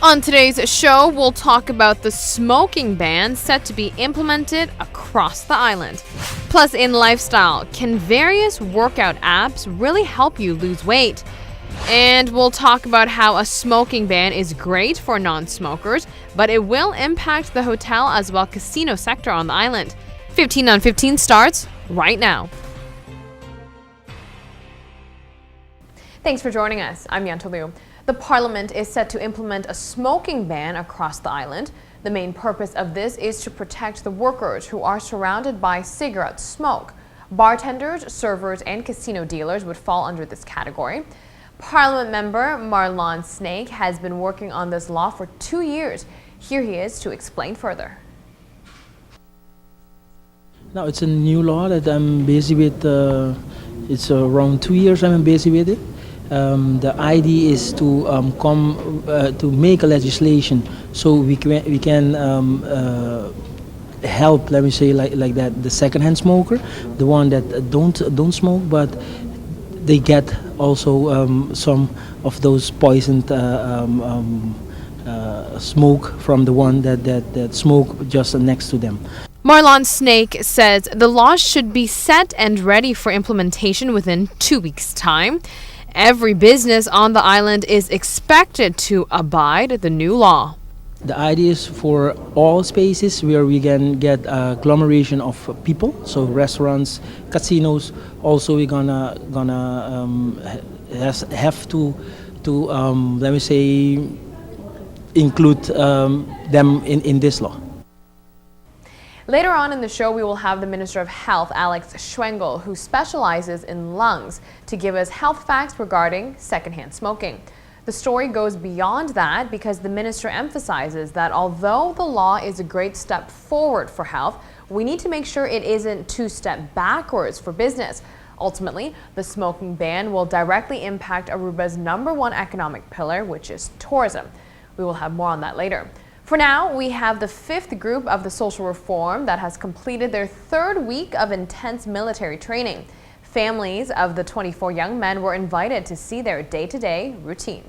On today's show, we'll talk about the smoking ban set to be implemented across the island. Plus, in lifestyle, can various workout apps really help you lose weight? And we'll talk about how a smoking ban is great for non-smokers, but it will impact the hotel as well casino sector on the island. 15 on 15 starts right now. Thanks for joining us. I'm Yentl Lieuw. The Parliament is set to implement a smoking ban across the island. The main purpose of this is to protect the workers who are surrounded by cigarette smoke. Bartenders, servers, and casino dealers would fall under this category. Parliament member Marlon Snake has been working on this law for 2 years. Here he is to explain further. Now it's a new law that I'm busy with. It's around 2 years I'm busy with it. The idea is to to make a legislation so we can help, let me say like that, the second-hand smoker, the one that don't smoke, but they get also some of those poisoned smoke from the one that smoke just next to them. Marlon Snake says the law should be set and ready for implementation within 2 weeks' time. Every business on the island is expected to abide the new law. The idea is for all spaces where we can get a agglomeration of people, so restaurants, casinos. Also, we're gonna have to let me say include them in this law. Later on in the show, we will have the Minister of Health, Alex Schwengel, who specializes in lungs, to give us health facts regarding secondhand smoking. The story goes beyond that because the minister emphasizes that although the law is a great step forward for health, we need to make sure it isn't 2 steps backwards for business. Ultimately, the smoking ban will directly impact Aruba's #1 economic pillar, which is tourism. We will have more on that later. For now, we have the 5th group of the social reform that has completed their 3rd week of intense military training. Families of the 24 young men were invited to see their day-to-day routine.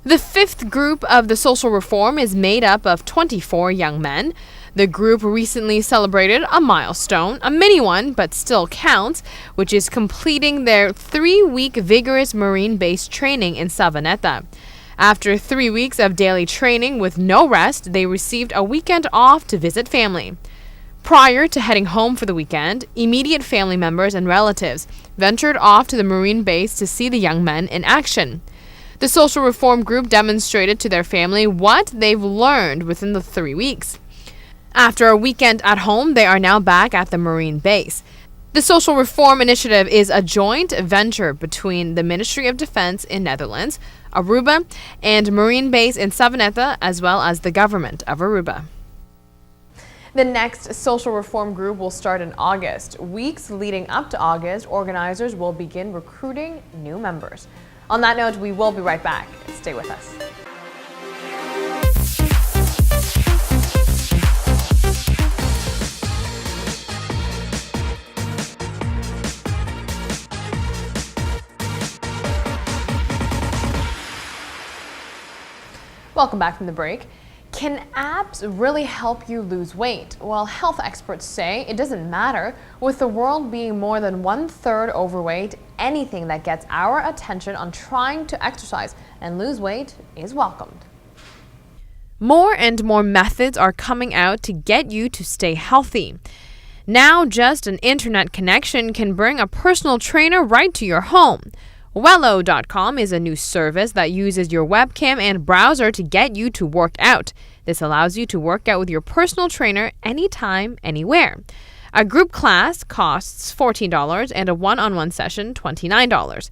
The 5th group of the social reform is made up of 24 young men. The group recently celebrated a milestone, a mini one, but still counts, which is completing their 3-week vigorous marine-based training in Savaneta. After 3 weeks of daily training with no rest, they received a weekend off to visit family. Prior to heading home for the weekend, immediate family members and relatives ventured off to the Marine base to see the young men in action. The social reform group demonstrated to their family what they've learned within the 3 weeks. After a weekend at home, they are now back at the Marine base. The Social Reform Initiative is a joint venture between the Ministry of Defense in Netherlands, Aruba, and Marine Base in Savaneta, as well as the government of Aruba. The next social reform group will start in August. Weeks leading up to August, organizers will begin recruiting new members. On that note, we will be right back. Stay with us. Welcome back from the break. Can apps really help you lose weight? Well, health experts say it doesn't matter. With the world being more than 1/3 overweight, anything that gets our attention on trying to exercise and lose weight is welcomed. More and more methods are coming out to get you to stay healthy. Now, just an internet connection can bring a personal trainer right to your home. Wello.com is a new service that uses your webcam and browser to get you to work out. This allows you to work out with your personal trainer anytime, anywhere. A group class costs $14 and a one-on-one session $29.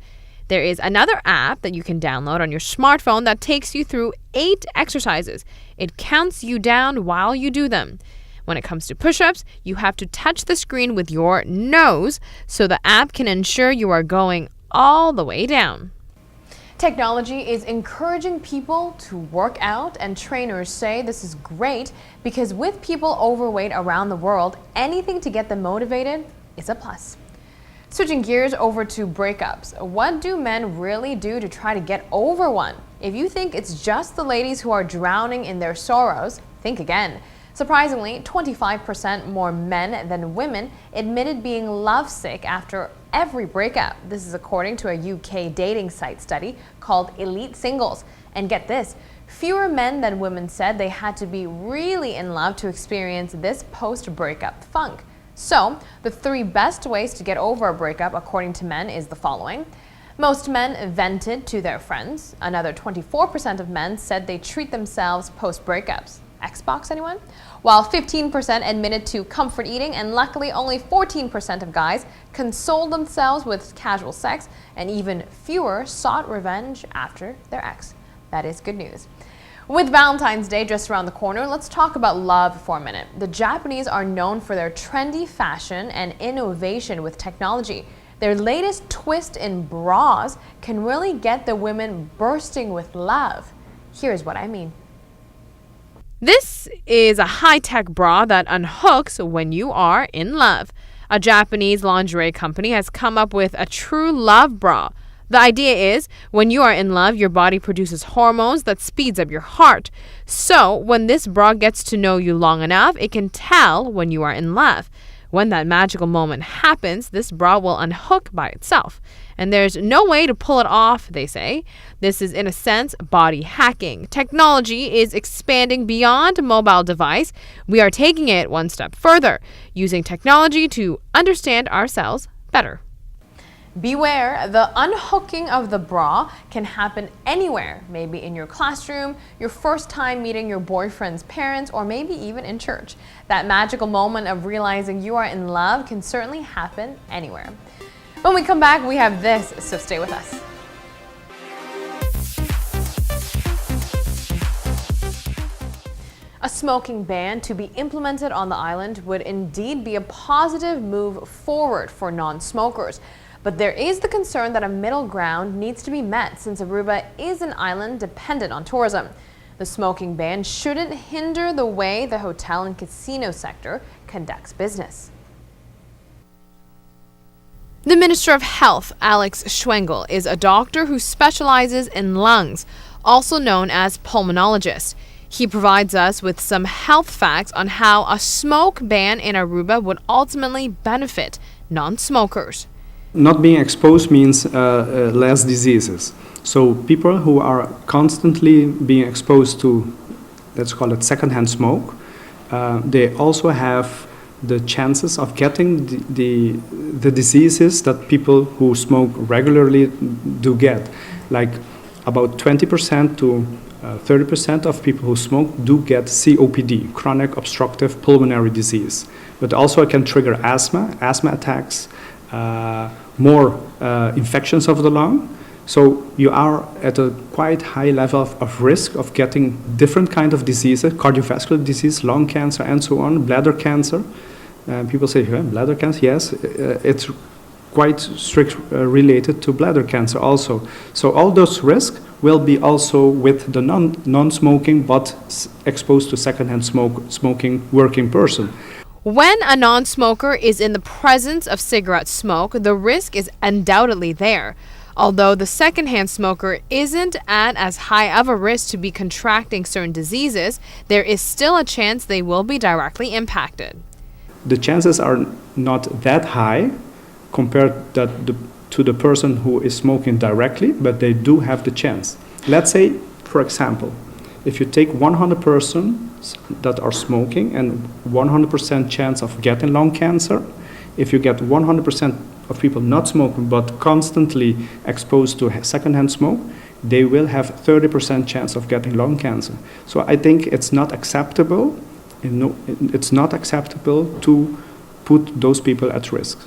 There is another app that you can download on your smartphone that takes you through 8 exercises. It counts you down while you do them. When it comes to push-ups, you have to touch the screen with your nose so the app can ensure you are going all the way down. Technology is encouraging people to work out, and trainers say this is great because with people overweight around the world, anything to get them motivated is a plus. Switching gears over to breakups. What do men really do to try to get over one? If you think it's just the ladies who are drowning in their sorrows, think again. Surprisingly, 25% more men than women admitted being lovesick after every breakup. This is according to a UK dating site study called Elite Singles. And get this, fewer men than women said they had to be really in love to experience this post-breakup funk. So, the 3 best ways to get over a breakup, according to men, is the following. Most men vented to their friends. Another 24% of men said they treat themselves post-breakups. Xbox, anyone? While 15% admitted to comfort eating, and luckily only 14% of guys consoled themselves with casual sex, and even fewer sought revenge after their ex. That is good news. With Valentine's Day just around the corner, let's talk about love for a minute. The Japanese are known for their trendy fashion and innovation with technology. Their latest twist in bras can really get the women bursting with love. Here's what I mean. This is a high-tech bra that unhooks when you are in love. A Japanese lingerie company has come up with a true love bra. The idea is, when you are in love, your body produces hormones that speeds up your heart. So, when this bra gets to know you long enough, it can tell when you are in love. When that magical moment happens, this bra will unhook by itself. And there's no way to pull it off, they say. This is, in a sense, body hacking. Technology is expanding beyond a mobile device. We are taking it one step further, using technology to understand ourselves better. Beware, the unhooking of the bra can happen anywhere, maybe in your classroom, your first time meeting your boyfriend's parents, or maybe even in church. That magical moment of realizing you are in love can certainly happen anywhere. When we come back, we have this, so stay with us. A smoking ban to be implemented on the island would indeed be a positive move forward for non-smokers. But there is the concern that a middle ground needs to be met since Aruba is an island dependent on tourism. The smoking ban shouldn't hinder the way the hotel and casino sector conducts business. The Minister of Health, Alex Schwengel, is a doctor who specializes in lungs, also known as pulmonologist. He provides us with some health facts on how a smoke ban in Aruba would ultimately benefit non-smokers. Not being exposed means less diseases. So people who are constantly being exposed to, let's call it secondhand smoke, they also have the chances of getting the diseases that people who smoke regularly do get. Like about 20% to 30% of people who smoke do get COPD, chronic obstructive pulmonary disease. But also it can trigger asthma attacks, more infections of the lung. So you are at a quite high level of risk of getting different kind of diseases, cardiovascular disease, lung cancer, and so on, bladder cancer. People say, bladder cancer? Yes, it's quite strict related to bladder cancer also. So all those risks will be also with the non-smoking but exposed to secondhand smoking working person. When a non-smoker is in the presence of cigarette smoke, the risk is undoubtedly there. Although the secondhand smoker isn't at as high of a risk to be contracting certain diseases, there is still a chance they will be directly impacted. The chances are not that high compared to the person who is smoking directly, but they do have the chance. Let's say, for example, if you take 100 persons that are smoking and 100% chance of getting lung cancer, if you get 100% of people not smoking but constantly exposed to secondhand smoke, they will have 30% chance of getting lung cancer. So I think it's not acceptable. It's not acceptable to put those people at risk.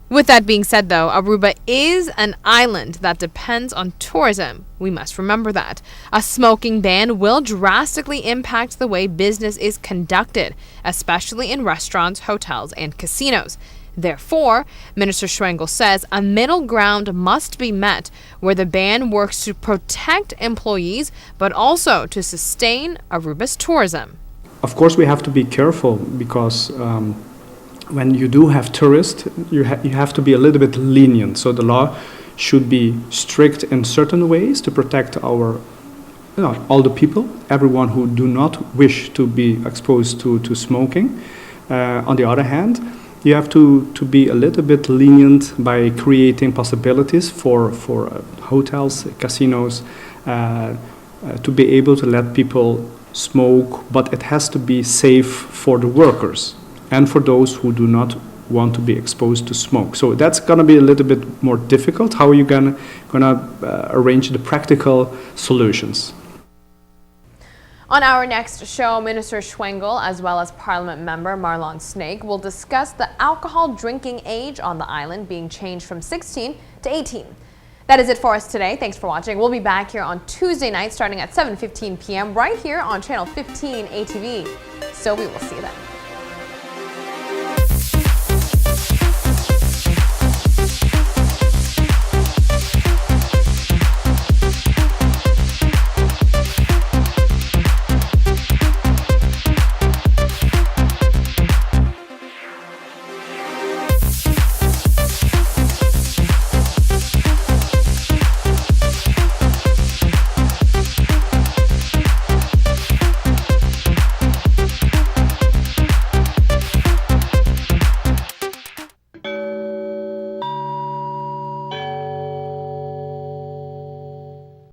With that being said, though, Aruba is an island that depends on tourism. We must remember that. A smoking ban will drastically impact the way business is conducted, especially in restaurants, hotels, and casinos. Therefore, Minister Schwengel says a middle ground must be met where the ban works to protect employees but also to sustain Aruba's tourism. Of course, we have to be careful because when you do have tourists, you have to be a little bit lenient. So the law should be strict in certain ways to protect our all the people, everyone who do not wish to be exposed to smoking. On the other hand, you have to be a little bit lenient by creating possibilities for hotels, casinos, to be able to let people smoke, but it has to be safe for the workers and for those who do not want to be exposed to smoke. So that's going to be a little bit more difficult. How are you going to arrange the practical solutions? On our next show, Minister Schwengel, as well as Parliament member Marlon Snake, will discuss the alcohol drinking age on the island being changed from 16 to 18. That is it for us today. Thanks for watching. We'll be back here on Tuesday night starting at 7:15 p.m. right here on Channel 15 ATV. So we will see you then.